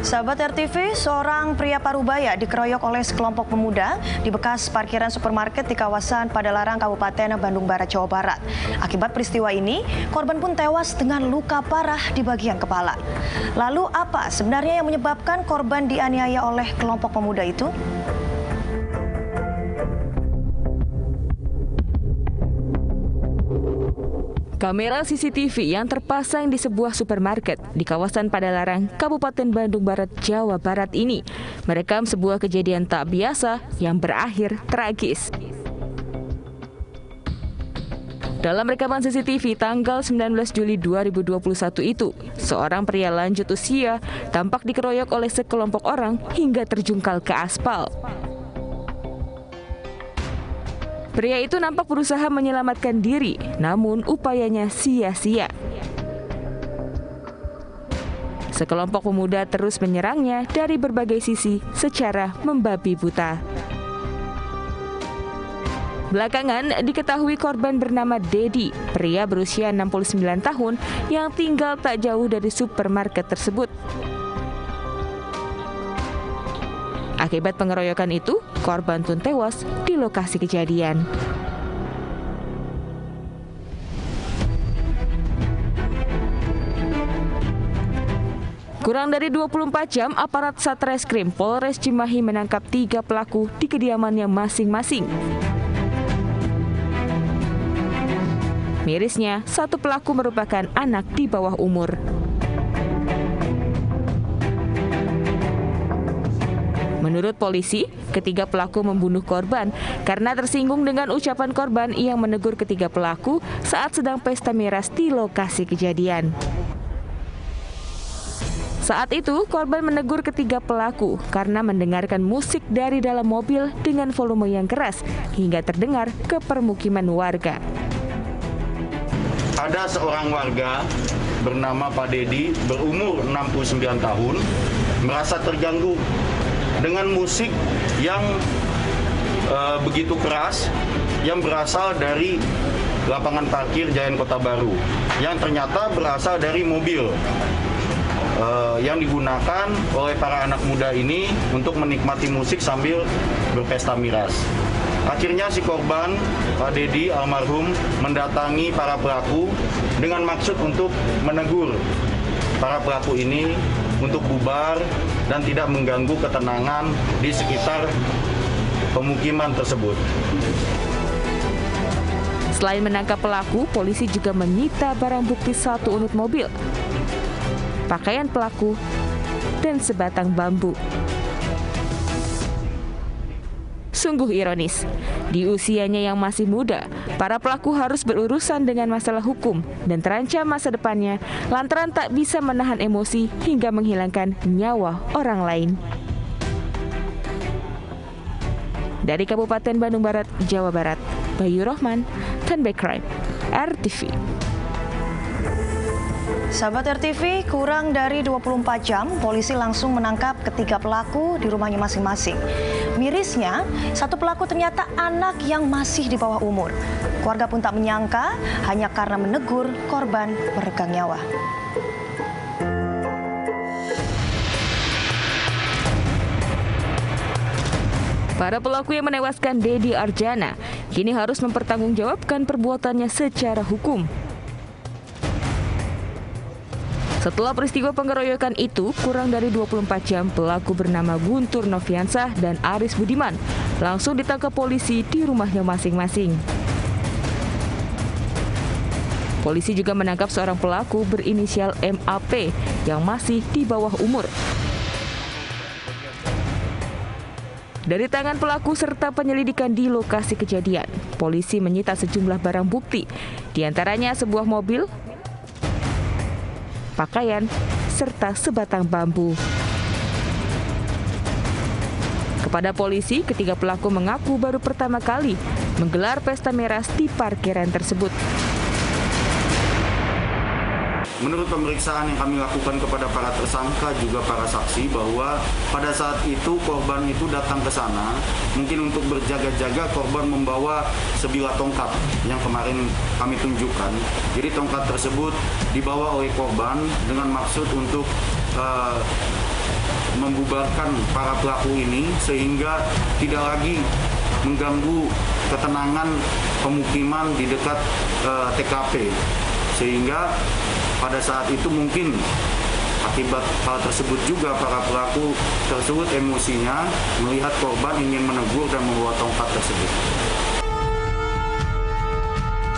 Sahabat RTV, seorang pria Parubaya dikeroyok oleh sekelompok pemuda di bekas parkiran supermarket di kawasan Padalarang, Kabupaten Bandung Barat, Jawa Barat. Akibat peristiwa ini, korban pun tewas dengan luka parah di bagian kepala. Lalu apa sebenarnya yang menyebabkan korban dianiaya oleh kelompok pemuda itu? Kamera CCTV yang terpasang di sebuah supermarket di kawasan Padalarang, Kabupaten Bandung Barat, Jawa Barat ini merekam sebuah kejadian tak biasa yang berakhir tragis. Dalam rekaman CCTV tanggal 19 Juli 2021 itu, seorang pria lanjut usia tampak dikeroyok oleh sekelompok orang hingga terjungkal ke aspal. Pria itu nampak berusaha menyelamatkan diri, namun upayanya sia-sia. Sekelompok pemuda terus menyerangnya dari berbagai sisi secara membabi buta. Belakangan diketahui korban bernama Dedi, pria berusia 69 tahun yang tinggal tak jauh dari supermarket tersebut. Akibat pengeroyokan itu, korban pun tewas di lokasi kejadian. Kurang dari 24 jam, aparat Satreskrim Polres Cimahi menangkap 3 pelaku di kediamannya masing-masing. Mirisnya, 1 pelaku merupakan anak di bawah umur. Menurut polisi, ketiga pelaku membunuh korban karena tersinggung dengan ucapan korban yang menegur ketiga pelaku saat sedang pesta miras di lokasi kejadian. Saat itu, korban menegur ketiga pelaku karena mendengarkan musik dari dalam mobil dengan volume yang keras hingga terdengar ke permukiman warga. Ada seorang warga bernama Pak Dedi, berumur 69 tahun, merasa terganggu dengan musik yang begitu keras yang berasal dari lapangan parkir Giant Kota Baru, yang ternyata berasal dari mobil yang digunakan oleh para anak muda ini untuk menikmati musik sambil berpesta miras. Akhirnya si korban, Pak Dedi almarhum, mendatangi para pelaku dengan maksud untuk menegur para pelaku ini untuk bubar dan tidak mengganggu ketenangan di sekitar pemukiman tersebut. Selain menangkap pelaku, polisi juga menyita barang bukti 1 unit mobil, pakaian pelaku, dan sebatang bambu. Sungguh ironis, di usianya yang masih muda, para pelaku harus berurusan dengan masalah hukum dan terancam masa depannya lantaran tak bisa menahan emosi hingga menghilangkan nyawa orang lain. Dari Kabupaten Bandung Barat, Jawa Barat, Bayu Rohman, Tanbay Crime, RTV. Sahabat RTV, kurang dari 24 jam, polisi langsung menangkap ketiga pelaku di rumahnya masing-masing. Mirisnya, 1 pelaku ternyata anak yang masih di bawah umur. Keluarga pun tak menyangka, hanya karena menegur, korban meregang nyawa. Para pelaku yang menewaskan Dedi Arjana kini harus mempertanggungjawabkan perbuatannya secara hukum. Setelah peristiwa pengeroyokan itu, kurang dari 24 jam, pelaku bernama Guntur Noviansah dan Aris Budiman langsung ditangkap polisi di rumahnya masing-masing. Polisi juga menangkap seorang pelaku berinisial MAP yang masih di bawah umur. Dari tangan pelaku serta penyelidikan di lokasi kejadian, polisi menyita sejumlah barang bukti, diantaranya sebuah mobil, pakaian, serta sebatang bambu. Kepada polisi, ketiga pelaku mengaku baru pertama kali menggelar pesta miras di parkiran tersebut. Menurut pemeriksaan yang kami lakukan kepada para tersangka juga para saksi, bahwa pada saat itu korban itu datang ke sana mungkin untuk berjaga-jaga. Korban membawa sebilah tongkat yang kemarin kami tunjukkan. Jadi tongkat tersebut dibawa oleh korban dengan maksud untuk membubarkan para pelaku ini sehingga tidak lagi mengganggu ketenangan pemukiman di dekat TKP. Sehingga pada saat itu mungkin akibat hal tersebut juga para pelaku tersebut emosinya melihat korban ingin menegur dan membawa tongkat tersebut.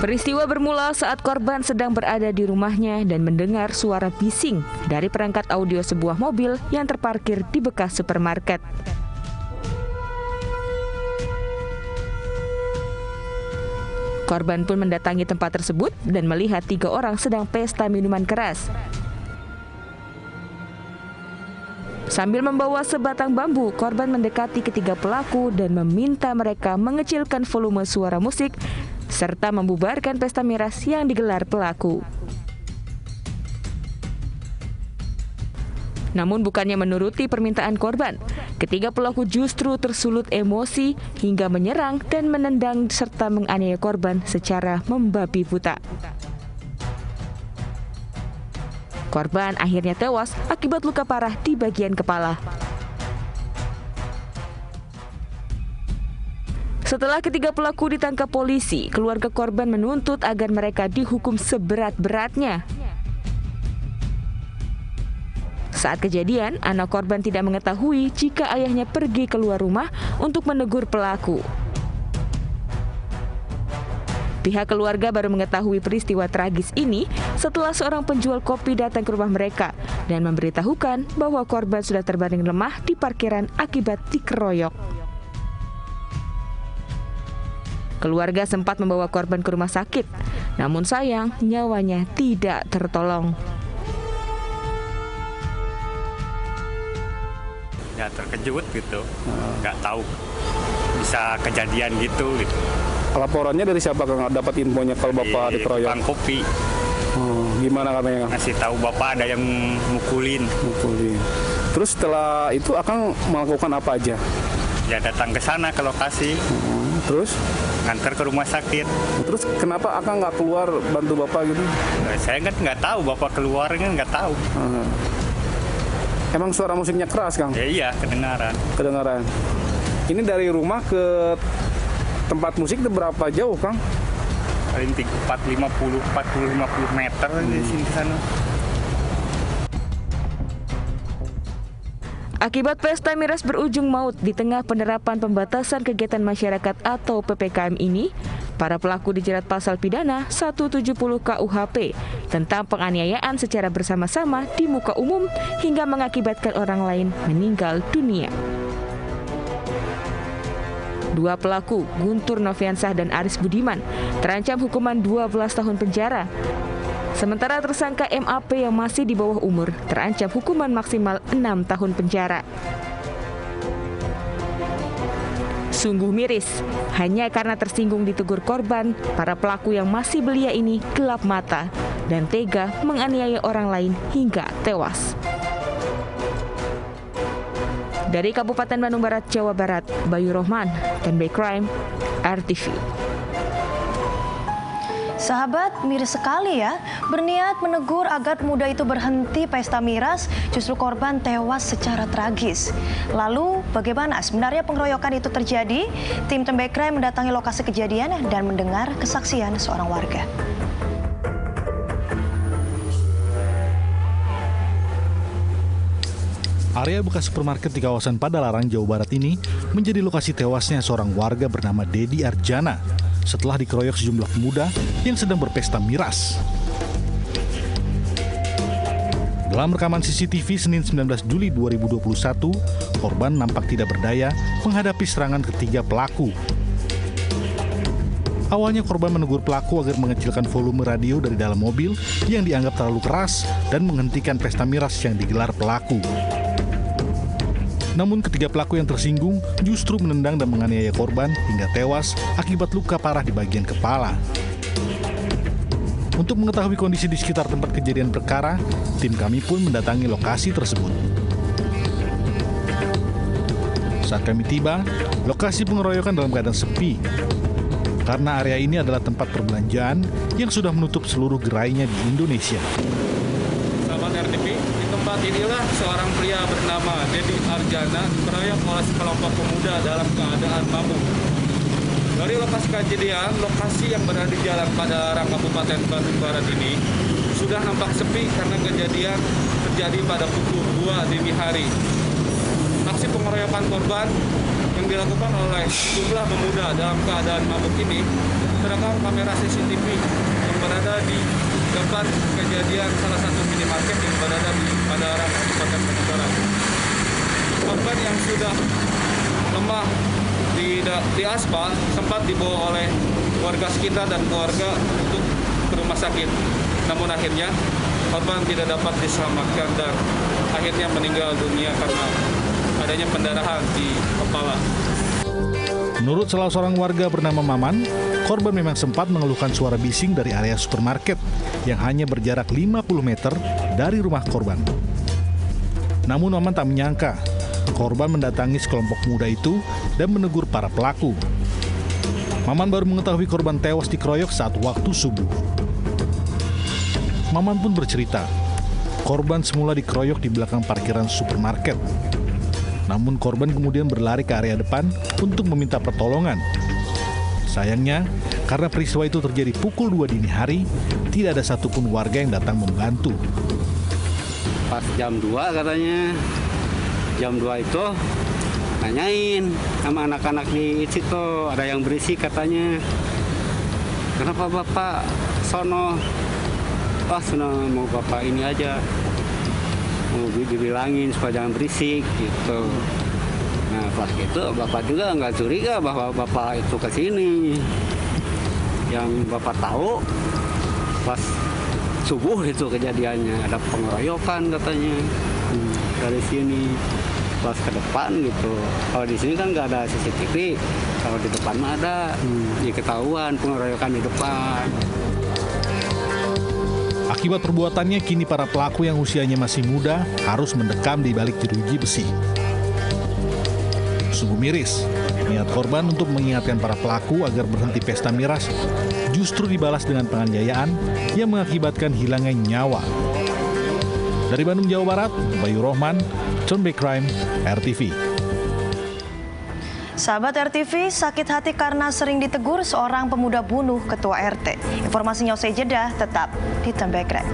Peristiwa bermula saat korban sedang berada di rumahnya dan mendengar suara bising dari perangkat audio sebuah mobil yang terparkir di bekas supermarket. Korban pun mendatangi tempat tersebut dan melihat 3 orang sedang pesta minuman keras. Sambil membawa sebatang bambu, korban mendekati ketiga pelaku dan meminta mereka mengecilkan volume suara musik serta membubarkan pesta miras yang digelar pelaku. Namun bukannya menuruti permintaan korban, ketiga pelaku justru tersulut emosi hingga menyerang dan menendang serta menganiaya korban secara membabi buta. Korban akhirnya tewas akibat luka parah di bagian kepala. Setelah ketiga pelaku ditangkap polisi, keluarga korban menuntut agar mereka dihukum seberat-beratnya. Saat kejadian, anak korban tidak mengetahui jika ayahnya pergi keluar rumah untuk menegur pelaku. Pihak keluarga baru mengetahui peristiwa tragis ini setelah seorang penjual kopi datang ke rumah mereka dan memberitahukan bahwa korban sudah terbaring lemah di parkiran akibat dikeroyok. Keluarga sempat membawa korban ke rumah sakit, namun sayang nyawanya tidak tertolong. Ya terkejut gitu, nggak tahu bisa kejadian gitu. Laporannya dari siapa Kang? Dapat infonya kalau Bapak dikeroyok? Tukang kopi. Gimana katanya Kang? Ngasih tahu Bapak ada yang mukulin. Terus setelah itu Akang melakukan apa aja? Ya datang ke sana ke lokasi. Terus? Nganter ke rumah sakit. Terus kenapa Akang nggak keluar bantu Bapak gitu? Saya kan nggak tahu Bapak keluar kan nggak tahu. Emang suara musiknya keras Kang? Ya iya Kedengaran. Ini dari rumah ke tempat musik itu berapa jauh Kang? Paling 40-50 meter di sini ke sana. Akibat pesta miras berujung maut di tengah penerapan pembatasan kegiatan masyarakat atau PPKM ini, para pelaku dijerat pasal pidana 170 KUHP tentang penganiayaan secara bersama-sama di muka umum hingga mengakibatkan orang lain meninggal dunia. 2 pelaku, Guntur Noviansah dan Aris Budiman, terancam hukuman 12 tahun penjara. Sementara tersangka MAP yang masih di bawah umur terancam hukuman maksimal 6 tahun penjara. Sungguh miris, hanya karena tersinggung ditegur korban, para pelaku yang masih belia ini gelap mata dan tega menganiaya orang lain hingga tewas. Dari Kabupaten Bandung Barat, Jawa Barat, Bayu Rohman, Tembe Crime, RTV. Sahabat, miris sekali ya. Berniat menegur agar pemuda itu berhenti pesta miras, justru korban tewas secara tragis. Lalu bagaimana sebenarnya pengeroyokan itu terjadi? Tim Tembe Crime mendatangi lokasi kejadian dan mendengar kesaksian seorang warga. Area bekas supermarket di kawasan Padalarang, Jawa Barat ini menjadi lokasi tewasnya seorang warga bernama Dedi Arjana setelah dikeroyok sejumlah pemuda yang sedang berpesta miras. Dalam rekaman CCTV Senin 19 Juli 2021, korban nampak tidak berdaya menghadapi serangan ketiga pelaku. Awalnya korban menegur pelaku agar mengecilkan volume radio dari dalam mobil yang dianggap terlalu keras dan menghentikan pesta miras yang digelar pelaku. Namun ketiga pelaku yang tersinggung justru menendang dan menganiaya korban hingga tewas akibat luka parah di bagian kepala. Untuk mengetahui kondisi di sekitar tempat kejadian perkara, tim kami pun mendatangi lokasi tersebut. Saat kami tiba, lokasi pengeroyokan dalam keadaan sepi. Karena area ini adalah tempat perbelanjaan yang sudah menutup seluruh gerainya di Indonesia. Selamat sahabat RTV, di tempat inilah seorang pria bernama Dedi Arjana dikeroyok oleh sekelompok pemuda dalam keadaan mabuk. Dari lokasi kejadian, lokasi yang berada di Jalan Padalarang Kabupaten Bandung Barat ini sudah nampak sepi karena kejadian terjadi pada pukul 2 dini hari. Aksi pengeroyokan korban yang dilakukan oleh sejumlah pemuda dalam keadaan mabuk ini terekam kamera CCTV yang berada di depan kejadian salah satu minimarket yang berada di Padalarang Kabupaten Bandung Barat. Korban yang sudah lemah di aspal sempat dibawa oleh warga sekitar dan keluarga untuk ke rumah sakit. Namun akhirnya korban tidak dapat diselamatkan dan akhirnya meninggal dunia karena adanya pendarahan di kepala. Menurut salah seorang warga bernama Maman, korban memang sempat mengeluhkan suara bising dari area supermarket yang hanya berjarak 50 meter dari rumah korban. Namun Maman tak menyangka korban mendatangi sekelompok muda itu dan menegur para pelaku. Maman baru mengetahui korban tewas dikeroyok saat waktu subuh. Maman pun bercerita, korban semula dikeroyok di belakang parkiran supermarket. Namun korban kemudian berlari ke area depan untuk meminta pertolongan. Sayangnya, karena peristiwa itu terjadi pukul 2 dini hari, tidak ada satupun warga yang datang membantu. Pas jam 2 katanya, jam 2 itu nanyain sama anak-anak di situ, ada yang berisik katanya. Kenapa Bapak sono? Wah, sono mau Bapak ini aja. Mau dibilangin supaya jangan berisik gitu. Nah, pas itu Bapak juga nggak curiga bahwa Bapak itu ke sini. Yang Bapak tahu pas subuh itu kejadiannya, ada pengeroyokan katanya dari sini pas ke depan gitu. Kalau di sini kan nggak ada CCTV, kalau di depan mah ada, ketahuan pengeroyokan di depan. Akibat perbuatannya, kini para pelaku yang usianya masih muda harus mendekam di balik jeruji besi. Sungguh miris, niat korban untuk mengingatkan para pelaku agar berhenti pesta miras justru dibalas dengan penganiayaan yang mengakibatkan hilangnya nyawa. Dari Bandung, Jawa Barat, Bayu Rohman, John B. Crime, RTV. Sahabat RTV, sakit hati karena sering ditegur seorang pemuda bunuh ketua RT. Informasinya usai jeda, tetap di Turn Back Crime.